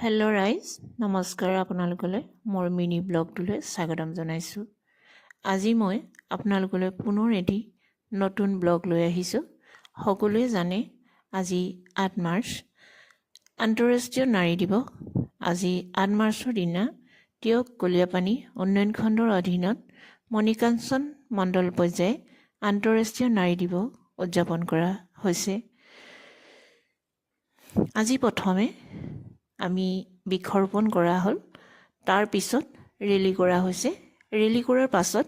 Hello' ৰাইজ, নমস্কাৰ। আপোনালোকলৈ মোৰ মিনি ব্লগটোলৈ স্বাগতম জনাইছোঁ। আজি মই আপোনালোকলৈ পুনৰ এটি নতুন ব্লগ লৈ আহিছোঁ। সকলোৱে জানে আজি ৮ মাৰ্চ আন্তঃৰাষ্ট্ৰীয় নাৰী দিৱস। আজি ৮ মাৰ্চৰ দিনা টিয়ক কলীয়াপানী উন্নয়ন খণ্ডৰ অধীনত মণিকাঞ্চন মণ্ডল পৰ্যায়ে আন্তঃৰাষ্ট্ৰীয় নাৰী দিৱস উদযাপন কৰা হৈছে। আজি প্ৰথমে আমি বৃক্ষৰোপণ কৰা হ'ল, তাৰ পিছত ৰেলী কৰা হৈছে। ৰেলী কৰাৰ পাছত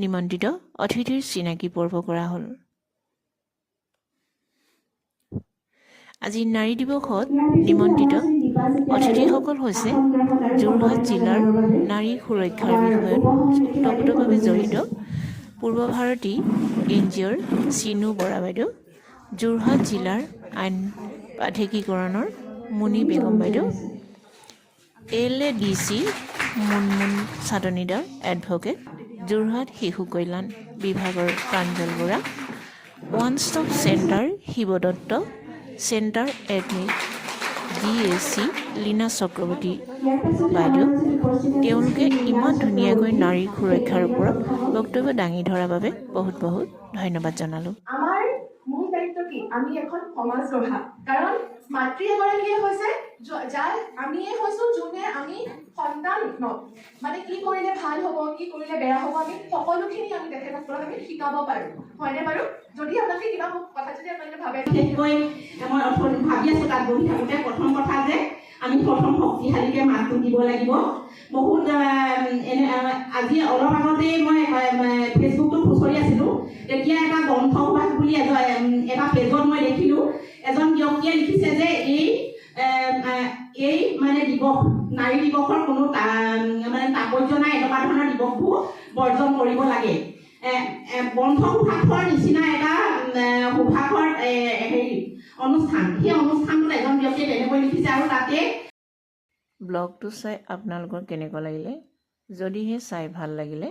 নিমন্ত্ৰিত অতিথিৰ চিনাকি পৰ্ব কৰা হ'ল। আজি নাৰী দিৱসত নিমন্ত্ৰিত অতিথিসকল হৈছে যোৰহাট জিলাৰ নাৰী সুৰক্ষাৰ বিষয়ত ওতঃপ্ৰোতভাৱে জড়িত পূৰ্ব ভাৰতী NGOৰ চিনু বৰা বাইদেউ, যোৰহাট জিলাৰ আইন প্ৰাধিকৰণৰ মুনি বেগম বাইদেউ, LADC মুনমুন চাদনীদাৰ এডভকেট, যোৰহাট শিশু কল্যাণ বিভাগৰ Pranjal Bora, one stop centre Shivadatta, centre admin DAC Leena Chakraborty বাইদেউ। তেওঁলোকে ইমান ধুনীয়াকৈ নাৰীৰ সুৰক্ষাৰ ওপৰত বক্তব্য দাঙি ধৰাৰ বাবে বহুত বহুত ধন্যবাদ জনালোঁ। আমাৰ মূল দায়িত্ব কি? আমি এখন সমাজ গঢ়া, কাৰণ মাতৃ এগৰাকীয়ে হৈছে যাৰ আমিয়ে হৈছোঁ যোনে আমি সন্তান মানে কি কৰিলে ভাল হ'ব, কি কৰিলে বেয়া হ'ব, আমি সকলোখিনি আমি তেখেতসকলক আমি শিকাব পাৰোঁ, হয়নে বাৰু? যদি আপোনালোকে কিবা কথা যদি আপোনালোকে ভাবে, বিশেষকৈ মই ভাবি আছোঁ তাত বহি থাকোঁতে প্ৰথম কথা যে আমি প্ৰথম শক্তিশালীকৈ মাতটো দিব লাগিব। বহুত আজি অলপ আগতেই মই ফেচবুকটো খুচৰি আছিলোঁ, তেতিয়া এটা গ্ৰন্থভাস বুলি এটা পেজত মই দেখিলোঁ, এজন ব্যক্তিয়ে লিখিছে যে এই মানে দিৱস, নাৰী দিৱসৰ কোনো মানে তাৎপৰ্য নাই, এনেকুৱা ধৰণৰ দিৱসবোৰ বৰ্জন কৰিব লাগে। গ্ৰন্থভাসৰ নিচিনা এটা সুভাষৰ অনুষ্ঠান, সেই অনুষ্ঠানটোত এজন ব্যক্তিয়ে তেনেকৈ লিখিছে। আৰু তাতে ব্লগটো চাই আপোনালোকৰ কেনেকুৱা লাগিলে? যদিহে চাই ভাল লাগিলে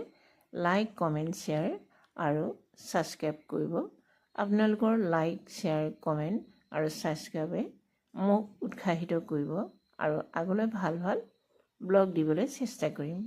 লাইক, কমেণ্ট, শ্বেয়াৰ আৰু ছাবস্ক্ৰাইব কৰিব। আপোনালোকৰ লাইক, শ্বেয়াৰ, কমেণ্ট আৰু ছাবস্ক্ৰাইবে মোক উৎসাহিত কৰিব আৰু আগলৈ ভাল ভাল ব্লগ দিবলৈ চেষ্টা কৰিম।